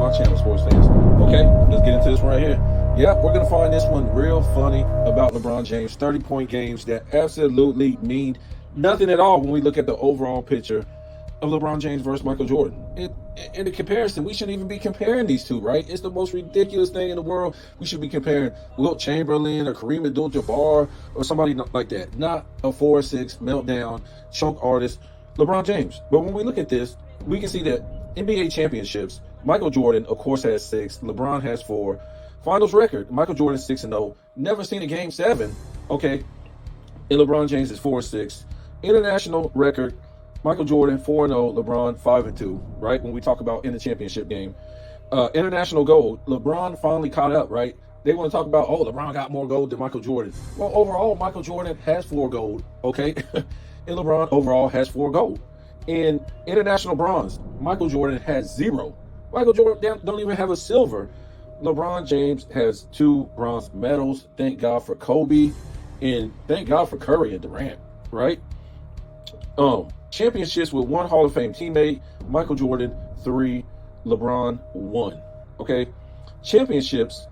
my channel, sports fans. Okay, let's get into this right here. Yep, we're going to find this one real funny about LeBron James. 30-point games that absolutely mean nothing at all when we look at the overall picture of LeBron James versus Michael Jordan. In the comparison, we shouldn't even be comparing these two, right? It's the most ridiculous thing in the world. We should be comparing Wilt Chamberlain or Kareem Abdul-Jabbar or somebody like that. Not a 4-6 meltdown choke artist, LeBron James. But when we look at this, we can see that NBA championships, Michael Jordan, of course, has 6. LeBron has 4. Finals record, Michael Jordan 6-0. Never seen a game 7. Okay. And LeBron James is 4-6. International record, Michael Jordan 4-0, LeBron 5-2, right? When we talk about in the championship game. International gold, LeBron finally caught up, right? They want to talk about, oh, LeBron got more gold than Michael Jordan. Well, overall, Michael Jordan has 4 gold, okay? And LeBron overall has 4 gold. In international bronze, Michael Jordan has 0. Michael Jordan don't even have a silver. LeBron James has 2 bronze medals. Thank God for Kobe. And thank God for Curry and Durant, right? Championships with 1 Hall of Fame teammate, Michael Jordan 3, LeBron 1. Okay, championships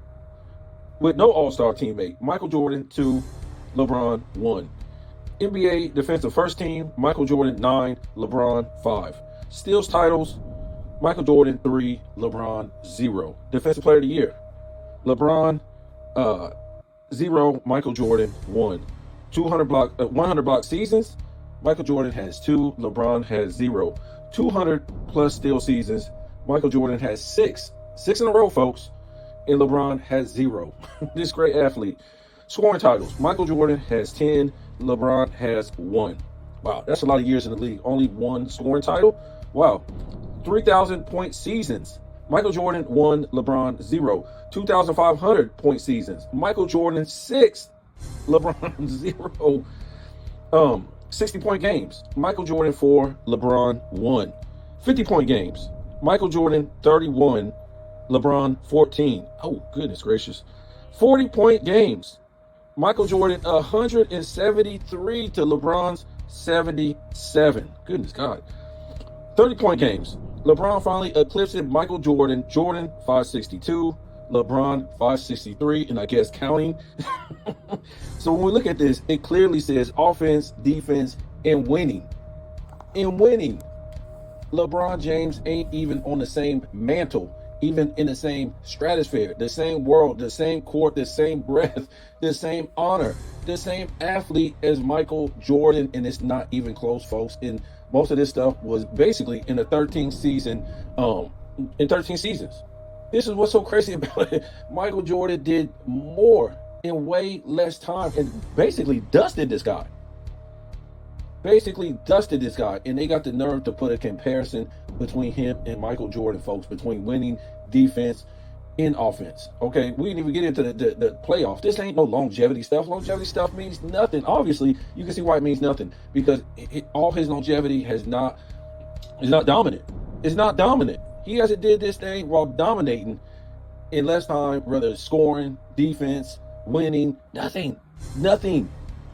with no All-Star teammate, Michael Jordan 2, LeBron 1. NBA defensive first team, Michael Jordan 9, LeBron 5. Steals titles, Michael Jordan 3, LeBron 0. Defensive player of the year, LeBron 0, Michael Jordan 1. 100 block seasons, Michael Jordan has 2, LeBron has 0. 200 plus steal seasons, Michael Jordan has 6. 6 in a row, folks. And LeBron has 0. This great athlete. Scoring titles, Michael Jordan has 10, LeBron has 1. Wow, that's a lot of years in the league. Only 1 scoring title. Wow. 3,000 point seasons, Michael Jordan 1, LeBron 0. 2,500 point seasons, Michael Jordan 6, LeBron 0. 60-point games, Michael Jordan 4, LeBron 1. 50-point games, Michael Jordan 31, LeBron 14. Oh, goodness gracious. 40-point games, Michael Jordan 173 to LeBron's 77. Goodness God. 30-point games, LeBron finally eclipsed Michael Jordan. Jordan 562, LeBron 563, and I guess counting. So when we look at this, it clearly says offense, defense, and winning. In winning, LeBron James ain't even on the same mantle, even in the same stratosphere, the same world, the same court, the same breath, the same honor, the same athlete as Michael Jordan, and it's not even close, folks. And most of this stuff was basically in the 13th season, in 13 seasons. This is what's so crazy about it. Michael Jordan did more in way less time and basically dusted this guy. And they got the nerve to put a comparison between him and Michael Jordan, folks, between winning, defense, and offense. Okay, we didn't even get into the playoffs. This ain't no longevity stuff. Longevity stuff means nothing. Obviously, you can see why it means nothing, because all his longevity is not dominant. It's not dominant. He hasn't did this thing while dominating in less time, whether it's scoring, defense, winning, nothing.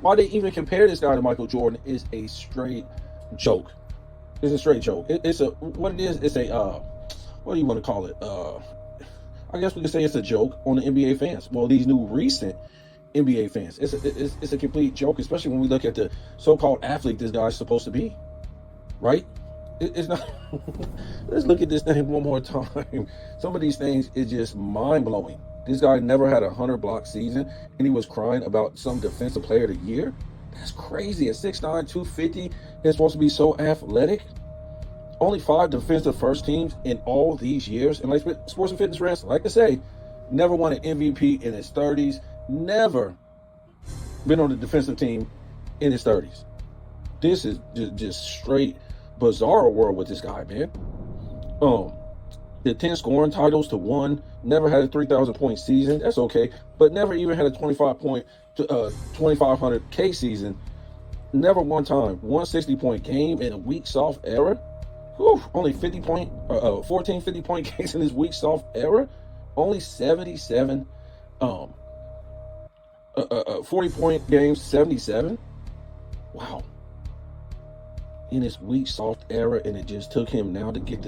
Why they even compare this guy to Michael Jordan is a straight joke. It's a straight joke. It's a, what it is, it's a, what do you want to call it? I guess we could say it's a joke on the NBA fans. Well, these new recent NBA fans. It's a complete joke, especially when we look at the so-called athlete this guy's supposed to be, right? It's not. Let's look at this thing one more time. Some of these things is just mind-blowing. This guy never had a 100-block season, and he was crying about some defensive player of the year. That's crazy. At 6'9", 250, he's supposed to be so athletic. Only 5 defensive first teams in all these years. And like Sports and Fitness Rants, like I say, never won an MVP in his 30s. Never been on the defensive team in his 30s. This is just straight bizarre world with this guy, man. The 10 scoring titles to 1. Never had a 3,000 point season. That's okay, but never even had a 2,500 K season. Never one time 160 point game in a weak soft era. Whew, only 14 50-point games in his weak soft era. Only 77 40-point games, 77. Wow. In his weak soft era, and it just took him now to get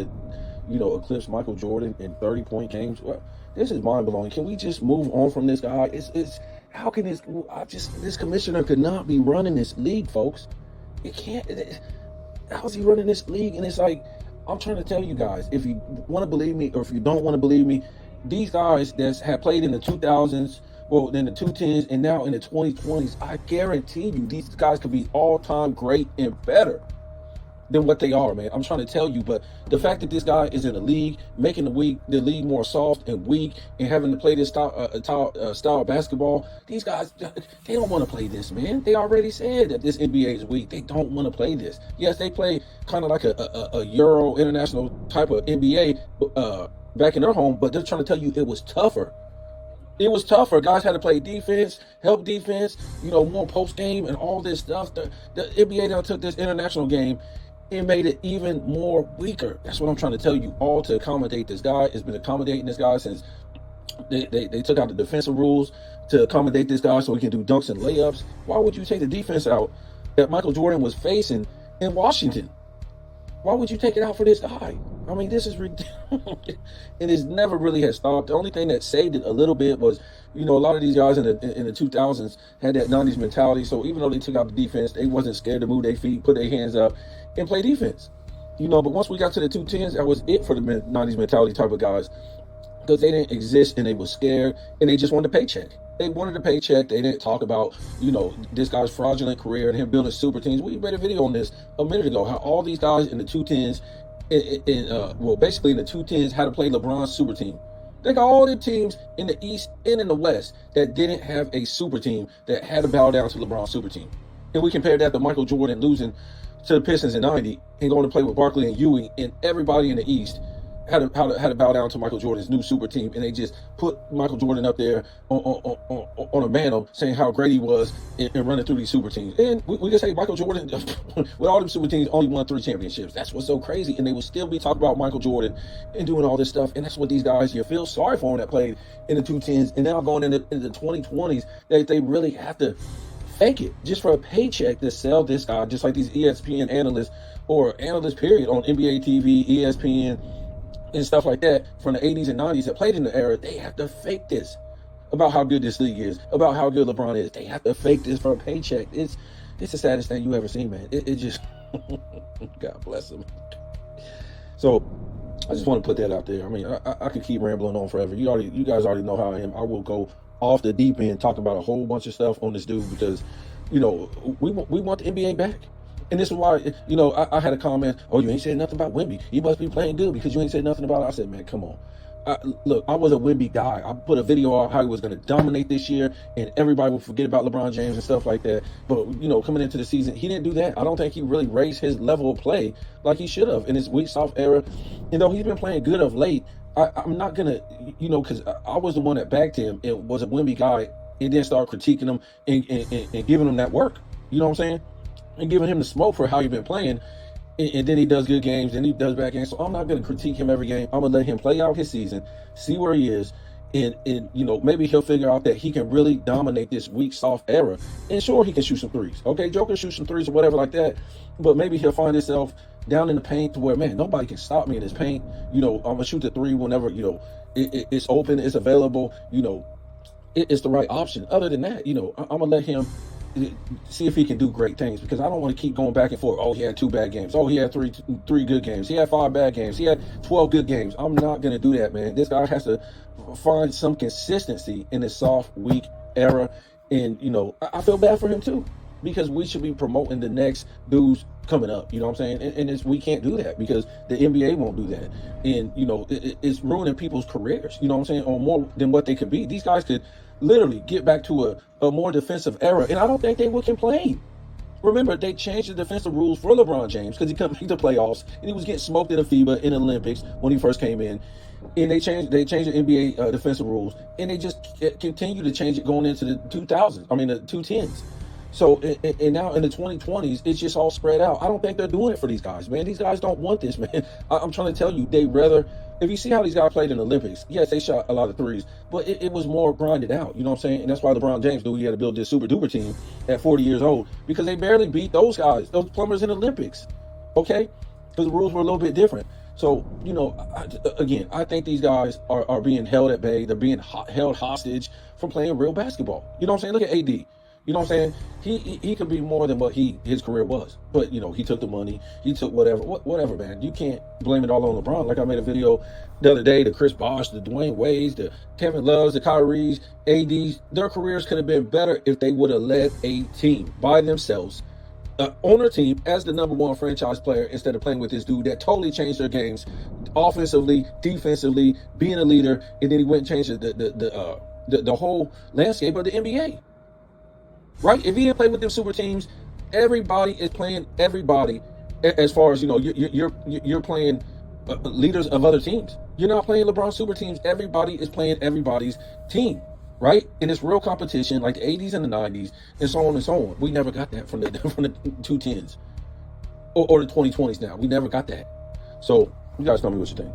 eclipse Michael Jordan in 30-point games. Well, this is mind blowing. Can we just move on from this guy? It's how can this commissioner could not be running this league, folks? It can't. How's he running this league? And it's like, I'm trying to tell you guys, if you want to believe me or if you don't want to believe me, these guys that have played in the 2000s, well, in the 2010s, and now in the 2020s, I guarantee you these guys could be all-time great and better than what they are, man. I'm trying to tell you, but the fact that this guy is in the league, making the league more soft and weak, and having to play this style of basketball, these guys, they don't want to play this, man. They already said that this NBA is weak. They don't want to play this. Yes, they play kind of like a Euro international type of NBA back in their home, but they're trying to tell you it was tougher. It was tougher. Guys had to play defense, help defense, more post game and all this stuff. The NBA now took this international game and made it even more weaker. That's what I'm trying to tell you, all to accommodate this guy. It's been accommodating this guy since they took out the defensive rules to accommodate this guy so he can do dunks and layups. Why would you take the defense out that Michael Jordan was facing in Washington? Why would you take it out for this guy? I mean, this is ridiculous. And it never really has stopped. The only thing that saved it a little bit was, a lot of these guys in the 2000s had that 90s mentality. So even though they took out the defense, they wasn't scared to move their feet, put their hands up, and play defense. But once we got to the 2010s, that was it for the 90s mentality type of guys, because they didn't exist and they were scared and they just wanted a paycheck. They wanted a paycheck. They didn't talk about, this guy's fraudulent career and him building super teams. We made a video on this a minute ago, how all these guys in the 2010s, basically in the 2010s, had to play LeBron's super team. They got all the teams in the East and in the West that didn't have a super team that had to bow down to LeBron's super team. And we compared that to Michael Jordan losing to the Pistons in 90 and going to play with Barkley and Ewing, and everybody in the East had to bow down to Michael Jordan's new super team, and they just put Michael Jordan up there on a mantle, saying how great he was and running through these super teams. And we just say Michael Jordan, with all them super teams, only won 3 championships. That's what's so crazy. And they will still be talking about Michael Jordan and doing all this stuff. And that's what these guys, you feel sorry for them that played in the 2010s and now going into the 2020s, that they really have to fake it just for a paycheck to sell this guy, just like these ESPN analysts or analysts period on NBA TV, ESPN, and stuff like that from the 80s and 90s that played in the era. They have to fake this about how good this league is, about how good LeBron is. They have to fake this for a paycheck. It's the saddest thing you ever seen, man. It just God bless him. So I just want to put that out there. I mean, I could keep rambling on forever. You guys already know how I am. I will go off the deep end talking about a whole bunch of stuff on this dude because we want the NBA back. And this is why, I had a comment, oh, you ain't said nothing about Wemby. You must be playing good because you ain't said nothing about it. I said, man, come on. Look, I was a Wemby guy. I put a video out how he was going to dominate this year, and everybody will forget about LeBron James and stuff like that. But, coming into the season, he didn't do that. I don't think he really raised his level of play like he should have in his weak, soft era. He's been playing good of late. I'm not going to, because I was the one that backed him and was a Wemby guy and then start critiquing him and giving him that work. You know what I'm saying? And giving him the smoke for how he's been playing, and then he does good games, and he does bad games. So I'm not going to critique him every game. I'm going to let him play out his season, see where he is, and maybe he'll figure out that he can really dominate this weak, soft era. And sure, he can shoot some threes. Okay, Joker shoot some threes or whatever like that, but maybe he'll find himself down in the paint to where, man, nobody can stop me in this paint. I'm going to shoot the three whenever, it's open, it's available, it's the right option. Other than that, I'm going to let him see if he can do great things, because I don't want to keep going back and forth. Oh, he had 2 bad games. Oh, he had three good games. He had 5 bad games. He had 12 good games. I'm not going to do that, man. This guy has to find some consistency in this soft, weak era. And, I feel bad for him too, because we should be promoting the next dudes coming up. You know what I'm saying? And we can't do that because the NBA won't do that. And, it's ruining people's careers, you know what I'm saying, on more than what they could be. These guys could literally get back to a more defensive era, and I don't think they would complain. Remember, they changed the defensive rules for LeBron James because he couldn't make the playoffs, and he was getting smoked in the FIBA in the Olympics when he first came in. And they changed the NBA defensive rules, and they just continue to change it going into the 2010s. So, and now in the 2020s, it's just all spread out. I don't think they're doing it for these guys, man. These guys don't want this, man. I'm trying to tell you, they rather, if you see how these guys played in the Olympics, yes, they shot a lot of threes, but it was more grinded out, you know what I'm saying? And that's why LeBron James knew he had to build this super duper team at 40 years old, because they barely beat those guys, those plumbers in the Olympics, okay? Because the rules were a little bit different. So, again, I think these guys are being held at bay. They're being held hostage from playing real basketball. You know what I'm saying? Look at AD. You know what I'm saying? He could be more than what his career was. But, he took the money. He took whatever, man. You can't blame it all on LeBron. Like I made a video the other day, the Chris Bosh, the Dwayne Wades, the Kevin Loves, the Kyries, ADs, their careers could have been better if they would have led a team by themselves on their team as the number one franchise player instead of playing with this dude that totally changed their games offensively, defensively, being a leader, and then he went and changed the whole landscape of the NBA. Right? If he didn't play with them super teams, everybody is playing everybody. As far as you're playing leaders of other teams. You're not playing LeBron super teams. Everybody is playing everybody's team. Right? And it's real competition like the 80s and the 90s and so on and so on. We never got that from the 2010s or the 2020s now. We never got that. So you guys tell me what you think.